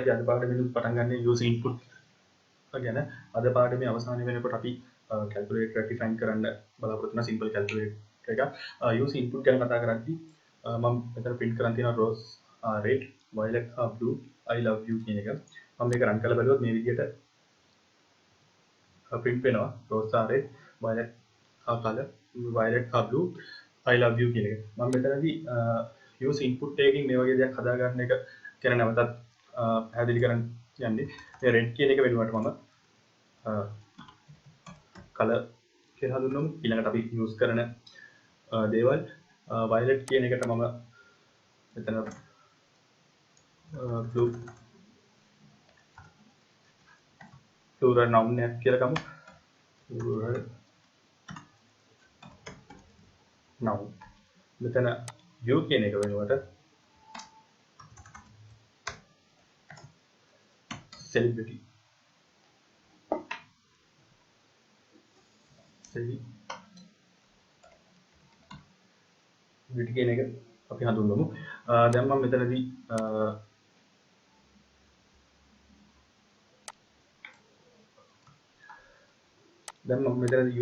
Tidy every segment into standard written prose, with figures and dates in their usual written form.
අපි අද පාඩමෙන් පටන් ගන්න user input ගැන. අද පාඩමේ අවසානය වෙනකොට අපි calculator එක define කරන්න බලාපොරොත්තු වෙන simple calculator එක. user input ගැන කතා කරද්දී මම මෙතන print කරන් තියෙනවා rose are red, violet are blue, I love you කියන එක. මම මේක run කරලා බලුවොත් මේ විදිහට print වෙනවා rose are red, violet are color, violet are blue, I love you කියන එක. මම මෙතනදී user input එකකින් මේ වගේ දෙයක් හදා ගන්න එක ගැන නැවතත් පැහැදිලි කරන්න යන්නේ. මේ red කියන එක වෙනුවට මම color කියලා හඳුන්වමු. ඊළඟට අපි use කරන දේවල් violet කියන එකට මම මෙතන blue plural noun එකක් කියලා ගමු. plural noun. මෙතන you කියන එක වෙනුවට celebrity කියන එක අපි හඳුන්වමු. දැන් මම මෙතනදී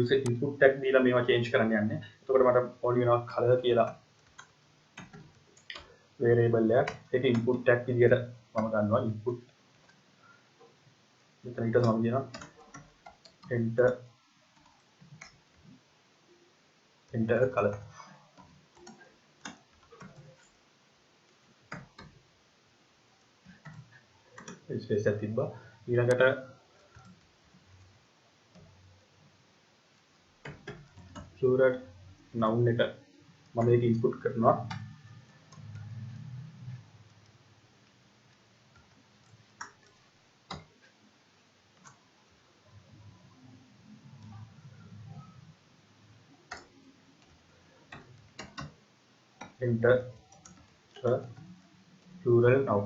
user input tag දීලා මේවා change කරන්න යන්නේ. එතකොට මට ඕනි වෙනවා color කියලා variable එකක්. ඒක input tag විදියට මම ගන්නවා input. මෙතන ඊට මම කියනවා enter color. space එකක් තිබ්බා. ඊළඟට plural noun එක මම මේක input කරනවා. enter plural noun.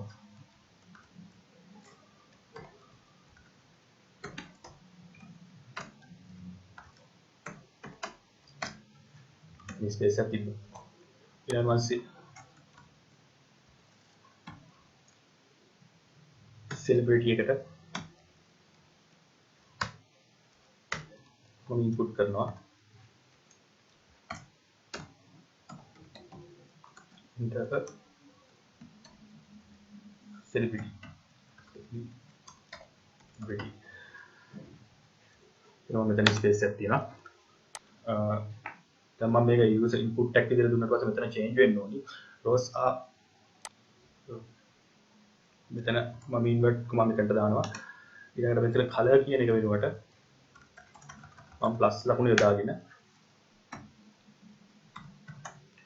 Ini space එකක් තිබ්බා. ඊළඟ පස්සේ celebrity එකට මම input කරනවා. enter celebrity. ඊළඟ මෙතන space එකක් තියෙනවා. දැන් මම මේක user input tag විදිහට දුන්නාට පස්සේ මෙතන change වෙන්න ඕනි. rows are මෙතන මම invert command එකට දානවා. ඊළඟට මෙතන color කියන එක වෙනුවට මම plus ලකුණ යොදාගෙන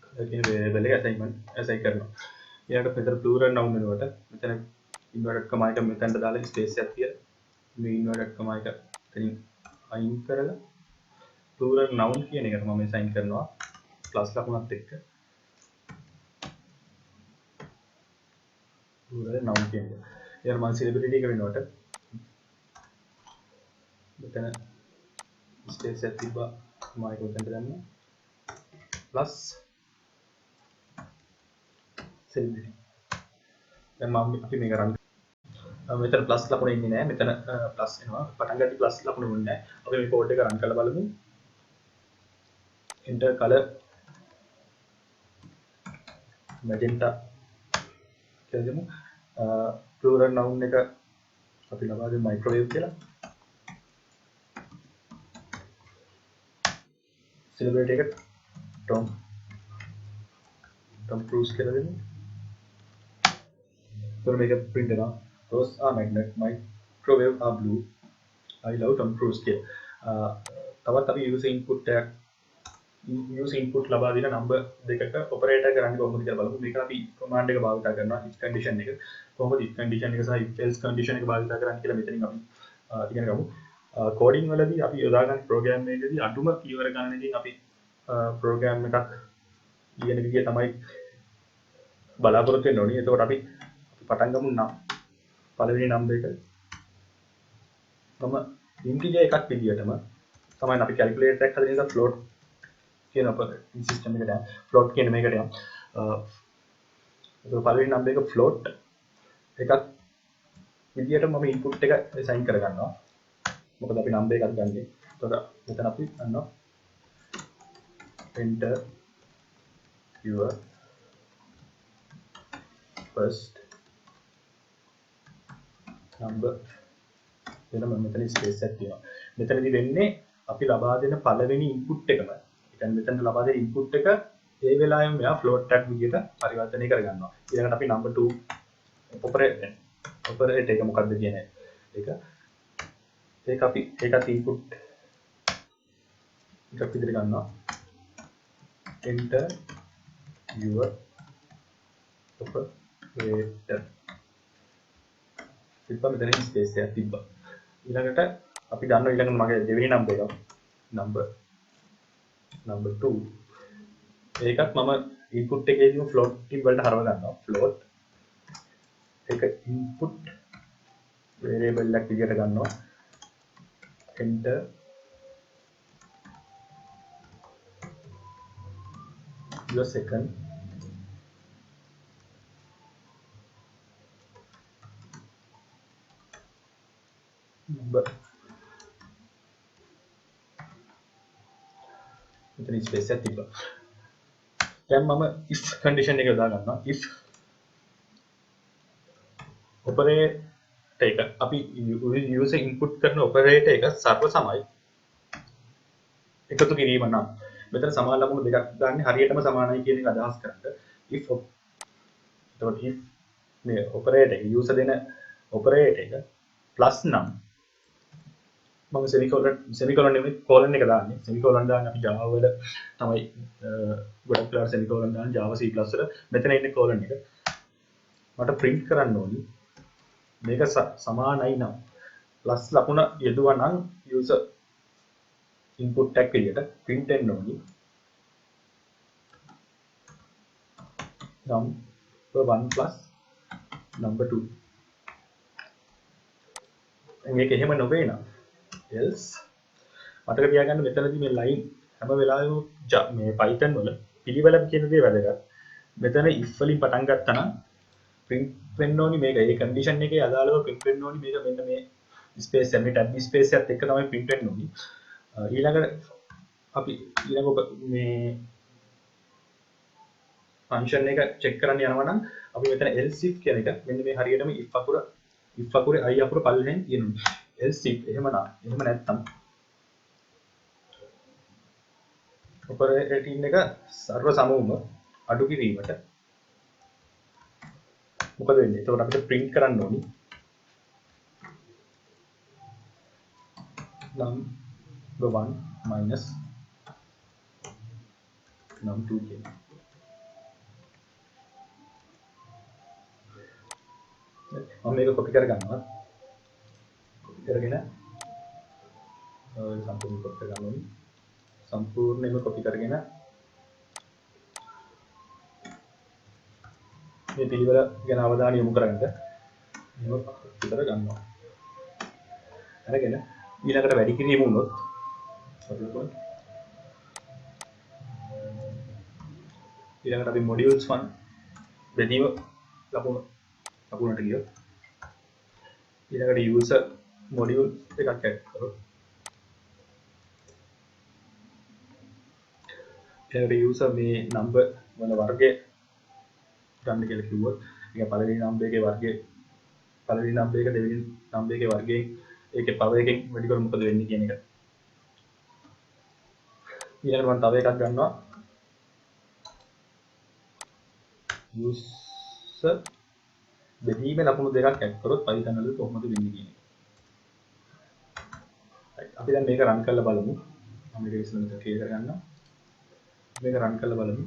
color කියන variable එක assign කරනවා. ඊළඟට මෙතන plural noun වෙනුවට මෙතන inverted comma එක මෙතනට දාලා space එකක් තියලා මේ inverted comma එක එතනින් අයින් කරලා plural noun කියන එකට මම assign කරනවා plus ලකුණත් එක්ක plural noun කියන එක. ඊළඟ මම celebrity එක වෙනුවට මෙතන space එකක් තිබ්බා මම ඒක මෙතනට දාන්න plus celebrity. දැන් මම අපි මේක run මෙතන plus ලකුණ ඉන්නේ නැහැ. මෙතන plus එනවා. පටන් ගන්න plus ලකුණ වෙන්නේ නැහැ. අපි මේ code එක run කරලා බලමු. enter color magenta කියලා දෙමු. plural noun එක අපි ලබා දෙමු microwave කියලා. celebrity එක Tom Cruise කියලා දෙමු. So මේක print වෙනවා. Rose are magnet, microwave are blue, I love Tom Cruise කියලා. තවත් අපි user input ලබා දෙන number දෙකක operator කරන්නේ කොහොමද කියලා බලමු. මේක අපි command එක භාවිත කරනවා if condition එක. කොහොමද if condition එක සහ if else condition එක භාවිත කරන්නේ කියලා මෙතනින් අපි ඉගෙන ගමු. coding වලදී අපි යොදා ගන්න program එකේදී අඩුම පියවර ගණනකින් අපි program එකක් ලියන විදිය තමයි බලාපොරොත්තු වෙන්න ඕනේ. එතකොට අපි පටන් ගමු නම් පළවෙනි number එක මම integer එකක් විදියටම තමයි අපි calculator එකක් හදන නිසා float කියන operating system එකට float කියන මේකට යමු. ඒක පළවෙනි number එක float එකක් විදියට මම ඉන්පුට් එක assign කරගන්නවා. මොකද අපි number එකක් ගන්නෙ. එතකොට මෙතන අපි ගන්නවා enter your first number. එතන මම මෙතන ස්පේස් එකක් තියෙනවා. මෙතනදී වෙන්නේ අපි ලබා දෙන පළවෙනි ඉන්පුට් එකම. ඒ කියන්නේ මෙතන ලබා දෙන ඉන්පුට් එක ඒ වෙලාවෙම මෙයා float එකක් විදියට පරිවර්තනය කරගන්නවා. ඊළඟට අපි number 2 ඔපරේටර් එක මොකක්ද කියන එක. ඒක අපි ඒකත් ඉන්පුට් එකක් විදියට ගන්නවා. enter your operator. ඉතින් මෙතන ස්පේස් එකක් තිබ්බා. ඊළඟට අපි ගන්නවා ඊළඟ මගේ දෙවෙනි නම්බර් එක. number 2. ඒකත් මම ඉන්පුට් එකේදීම float වලට හරව ගන්නවා. float එක input variable එකක් විදියට ගන්නවා. enter your second number. මෙතන ස්පේස් එකක් තිබ්බා. දැන් මම if condition එක යොදා ගන්නවා. if operator එක අපි user input කරන operator එක සර්ව සමයි එකතු කිරීම නම් මෙතන සමාන ලකුණු දෙකක් දාන්නේ හරියටම සමානයි කියන එක අදහස් කරන්න. if එතකොට if මේ operator එක user දෙන operator එක plus නම් මම semicolon නෙමෙයි colon එක දාන්නේ. semicolon දාන්නේ අපි Java වල තමයි ගොඩක් වෙලාවට semicolon දාන්නේ Java C+ වල. මෙතන ඉන්නේ colon එක. මට print කරන්න ඕනි මේක සමානයි නම් plus ලකුණ යෙදුවා නම් user input tag විදියට print වෙන්න ඕනි number 1 plus number 2. මේක එහෙම නොවේ නම් else මතක තියාගන්න මෙතනදී මේ line හැම වෙලාවෙම මේ Python වල පිළිවෙල කියන දේ වැදගත්. මෙතන if වලින් පටන් ගත්තා නම් print වෙන්න ඕනි මේක. ඒ condition එකේ අදාළව print වෙන්න ඕනි මේක. මෙන්න මේ space එක මේ tab space එකත් එක්ක තමයි print වෙන්න ඕනි. ඊළඟට අපි ඊළඟ මේ function එක check කරන්න යනවා නම් අපි මෙතන else if කියන එක මෙන්න මේ හරියටම if අකුරේ I අකුර පල්ලෙහෙන් තියෙනවා. else if එහෙම නැත්නම් operating එක සර්ව සමවම අඩු කිරීමට මොකද වෙන්නේ? එතකොට අපිට print කරන්න ඕනි number 1 minus number 2 කියන. මම මේක copy කරගන්නවා. copy කරගෙන සම්පූර්ණ copy කරගන්න ඕනි. සම්පූර්ණයෙන්ම copy කරගෙන මේ පිළිවෙල ගැන අවධානය යොමු කරගන්න. මේක විතර ගන්නවා. අරගෙන ඊළඟට වැඩි කිරීම වුණොත් ඊළඟට අපි modules 1 බෙදීම ලකුණට ගියොත් ඊළඟට user module එකක් add කරොත් ඊළඟට user මේ number වල වර්ගය ගන්න කියලා කිව්වොත් ඒක පළවෙනි number එකේ වර්ගය පළවෙනි number එක දෙවෙනි number එකේ වර්ගයෙන් ඒකේ power එකෙන් වැඩි කර මොකද වෙන්නේ කියන එක. ඊළඟට මම තව එකක් ගන්නවා user බෙදීමේ ලකුණු දෙකක් add කරොත් Python වල කොහොමද වෙන්නේ කියන එක. අපි දැන් මේක run කරලා බලමු. මම මේක ඉස්සෙල්ලා මෙතන clear කරගන්නවා. මේක run කරලා බලමු.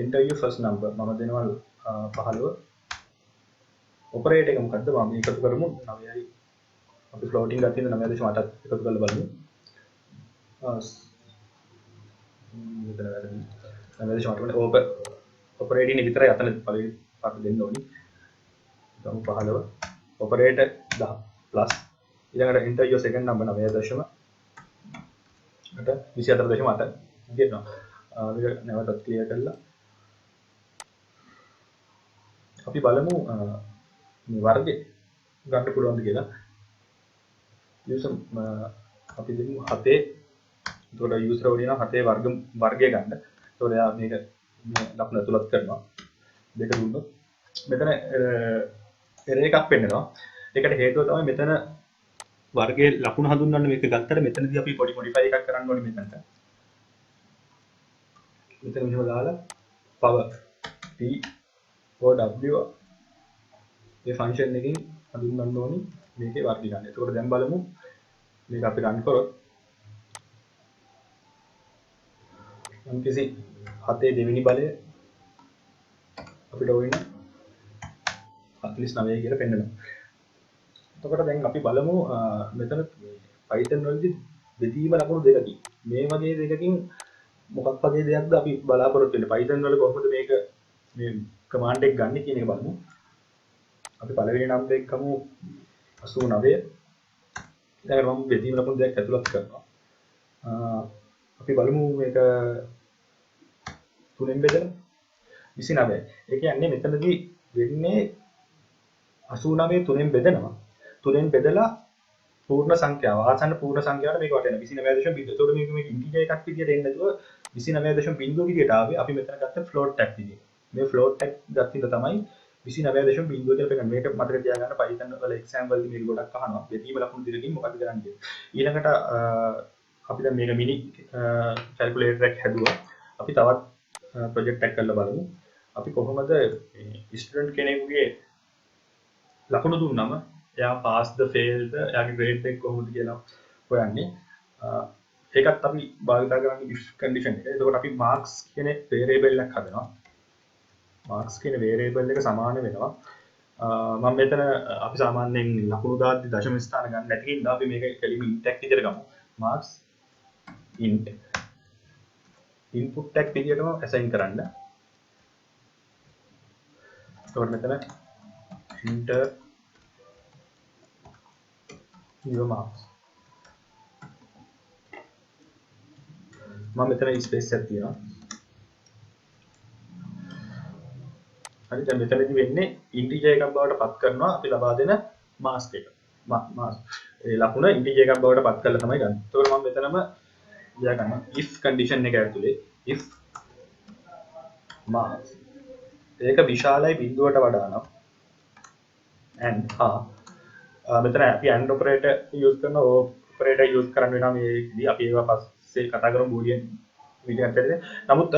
enter your first number මම දෙනවා 15. operator එක මොකද්ද? මම එකතු කරමු 9යි. අපි floating ගන්න තියෙන 9.8ත් එකතු කරලා බලමු. මෙතන වැරදි. 9.8 වල operating එක විතරයි අතන පළවෙනි පාට දෙන්න ඕනි. ගමු 15. operator 10 plus ඊළඟට enter your second number 9.8 24.8 දෙනවා. මේක නැවතත් ක්ලියර් කරලා අපි බලමු මේ වර්ගය ගන්න පුළුවන්ද කියලා user අපි දෙමු 7 එතකොට user වලින් 7 වර්ගය ගන්න. එතකොට එයා මේක මේ ලකුණ ඇතුළත් කරනවා. දෙක දුන්නොත් මෙතන error එකක් පෙන්නනවා. ඒකට හේතුව තමයි මෙතන වර්ගයේ ලකුණු හඳුන්වන්න මේක ගත්තට මෙතනදී අපි පොඩි modify එකක් කරන්න ඕනේ මෙතනට. මෙතන මෙහෙම දාලා power p o w මේ ෆන්ක්ෂන් එකකින් හඳුන්වන්න ඕනේ මේකේ වර්ගය ගන්න. එතකොට දැන් බලමු මේක අපි රන් කරොත් යම්කිසි 7 දෙවෙනි බලය අපිට වෙන 49 කියලා පෙන්නනවා. එතකොට දැන් අපි බලමු මෙතන Python වලදී බෙදීම ලකුණු දෙකකින් මේ වගේ දෙකකින් මොකක් වගේ දෙයක්ද අපි බලාපොරොත්තු වෙන්නේ Python වල කොහොමද මේක මේ කමාන්ඩ් එක ගන්න කියන එක බලමු. අපි පළවෙනි නම්බර් එක ගමු 89. දැන් මම බෙදීම ලකුණු දෙකක් ඇතුළත් කරනවා. අපි බලමු මේක 3ෙන් බෙදලා 29. ඒ කියන්නේ මෙතනදී වෙන්නේ 89 3ෙන් බෙදනවා. 3ෙන් බෙදලා පූර්ණ සංඛ්‍යාව ආසන්න පූර්ණ සංඛ්‍යාවට මේක වටෙනවා 29.0. එතකොට මේක ඉන්ටිජර් එකක් විදියට එන්නේ නැතුව 29.0 විදියට ආවේ. අපි මෙතන ගත්ත ෆ්ලෝට් එකක් විදියට. මේ ෆ්ලෝට් එක ගත්තින්ද තමයි 29.0 කියලා පෙන්නන්නේ. මේක මතක තියාගන්න Python වල එක්සෑම් වලදී මේක ගොඩක් අහනවා. බෙදීම ලකුණු දෙකකින් මොකක්ද කරන්නේ. ඊළඟට අපි දැන් මේක මිනි කැල්කියුලේටර් එකක් හැදුවා. අපි තවත් ප්‍රොජෙක්ට් එකක් කරලා බලමු. අපි කොහොමද ස්ටුඩන්ට් කෙනෙකුගේ ලකුණු දුන්නම එයා පාස්ද ෆේල්ද එයාගේ ග්‍රේඩ් එක කොහොමද කියලා හොයන්නේ. ඒකත් අපි භාවිතා කරන්නේ if condition එක. එතකොට අපි marks කියන variable එකක් හදනවා. marks කියන variable එක සමාන වෙනවා. මම මෙතන අපි සාමාන්‍යයෙන් ලකුණු දාද්දි දශම ස්ථාන ගන්න නැති හින්දා අපි මේක කෙලිම int එකක් විදියට ගමු. marks int input tag විදියටම assign කරන්න. එතකොට මෙතන enter your marks. මම මෙතන ස්පේස් එකක් තියනවා. හරි දැන් මෙතනදී වෙන්නේ ඉන්ටිජර් එකක් බවට පත් කරනවා අපි ලබා දෙන මාස්ක් එක. මාස් ඒ ලකුණ ඉන්ටිජර් එකක් බවට පත් කරලා තමයි ගන්න. ඒතකොට මම මෙතනම ලියා ගන්නවා if condition එක ඇතුලේ if marks ඒක විශාලයි බිඳුවට වඩා නම් and මෙතන අපි and operator use කරන operator use කරන්න වෙනවා මේකදී අපි ඒවා පස්සේ කතා කරමු boolean වීඩියෝ එකකදී. නමුත්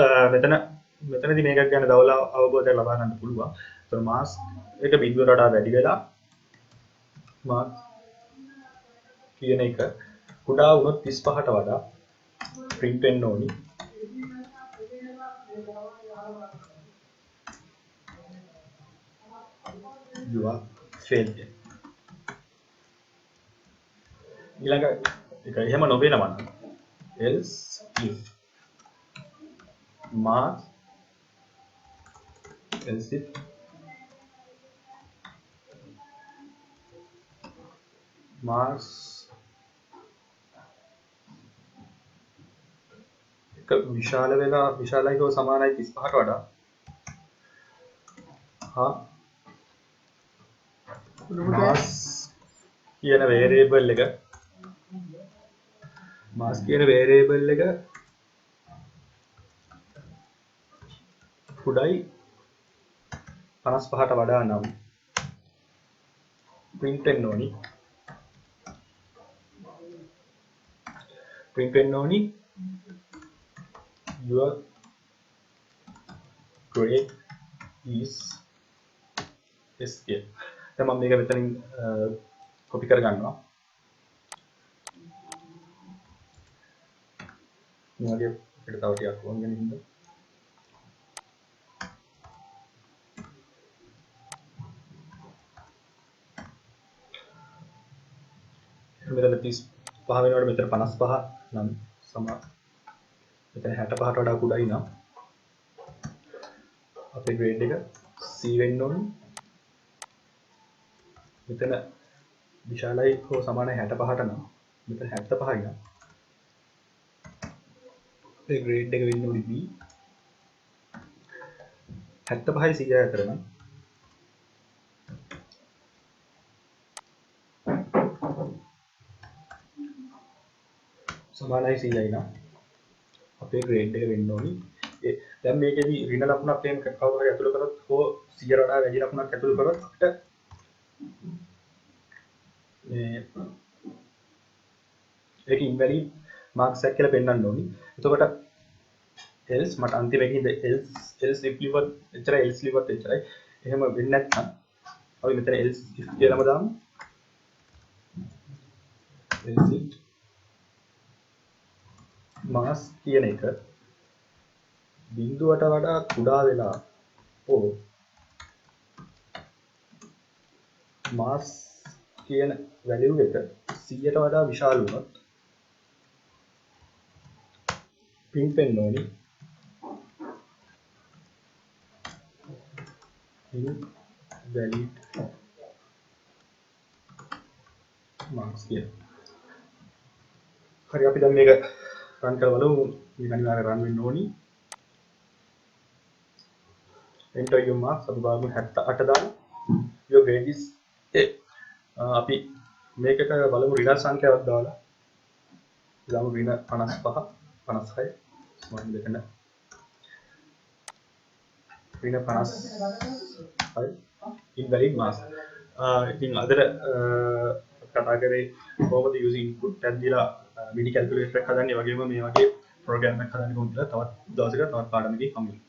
මෙතනදී මේකක් ගැන දවල අවබෝධයක් ලබා ගන්න පුළුවන්. ඒතර මාස් එක බිඳුවට වඩා වැඩි වෙලා මාස් කියන එක කුඩා වුණොත් 35ට වඩා print වෙන්න ඕනි. you are failed. ඊළඟ එක එහෙම නොවෙනවා නම් else if marks else if marks එක විශාල වෙලා විශාලයි හෝ සමානයි 35ට වඩා mass කියන variable එක mass කියන variable එක කුඩයි 55ට වඩා නම් print වෙන්න ඕනි. print වෙන්න ඕනි your grade is escape. දැන් මම මේක මෙතනින් copy කර ගන්නවා. මේ වගේ අපිට තව ටිකක් ඕන වෙන හින්දා මෙතන 35 වෙනකොට මෙතන 55 නම් සමාන මෙතන 65ට වඩා කුඩායි නම් අපේ grade එක C වෙන්න ඕනේ. මෙතන විශාලයි හෝ සමානයි 65ට නම් මෙතන 75යි නම් ඒ grade එක වෙන්න ඕනේ B. 75යි 100 අතර නම් සමානයි 100යි නම් අපේ ග්‍රේඩ් එක වෙන්න ඕනි. දැන් මේකෙදි ඍණ ලකුණක් එහෙම කවුරු හරි ඇතුළු කරොත් හෝ 100ට වඩා වැඩි ලකුණක් ඇතුළු කරොත් අපිට මේ ඒක ඉන්වැලිඩ් මාක්ස් එකක් කියලා පෙන්වන්න ඕනි. එතකොට else මට අන්තිමේදී else if liver එච්චරයි else liver එච්චරයි. එහෙම වෙන්නේ නැත්නම් අපි මෙතන else if කියලාම දාමු. else if මාස් කියන එක බිඳුවට වඩා කුඩා වෙලා ඕ මාස් කියන වැලියු එක 100ට වඩා විශාල වුණොත් print වෙන්න ඕනි invalid marks කියලා. හරි අපි දැන් මේක run කරලා බලමු. මේක අනිවාර්යයෙන් run වෙන්න ඕනි. enter your marks අපි බලමු 78 දාන්න. your grade is A. අපි මේකට බලමු ඍණ සංඛ්‍යාවක් දාලා. දාමු ඍණ 55 56 සමාන දෙකන ඍණ 56 invalid marks. ඉතින් අදට කතා කරේ කොහොමද using input ටැබ් දීලා mini calculator එකක් හදන්නේ වගේම මේ වගේ program එකක් හදන්නේ කොහොමද කියලා තවත් දවසක තවත් පාඩමකින් හමු වෙමු.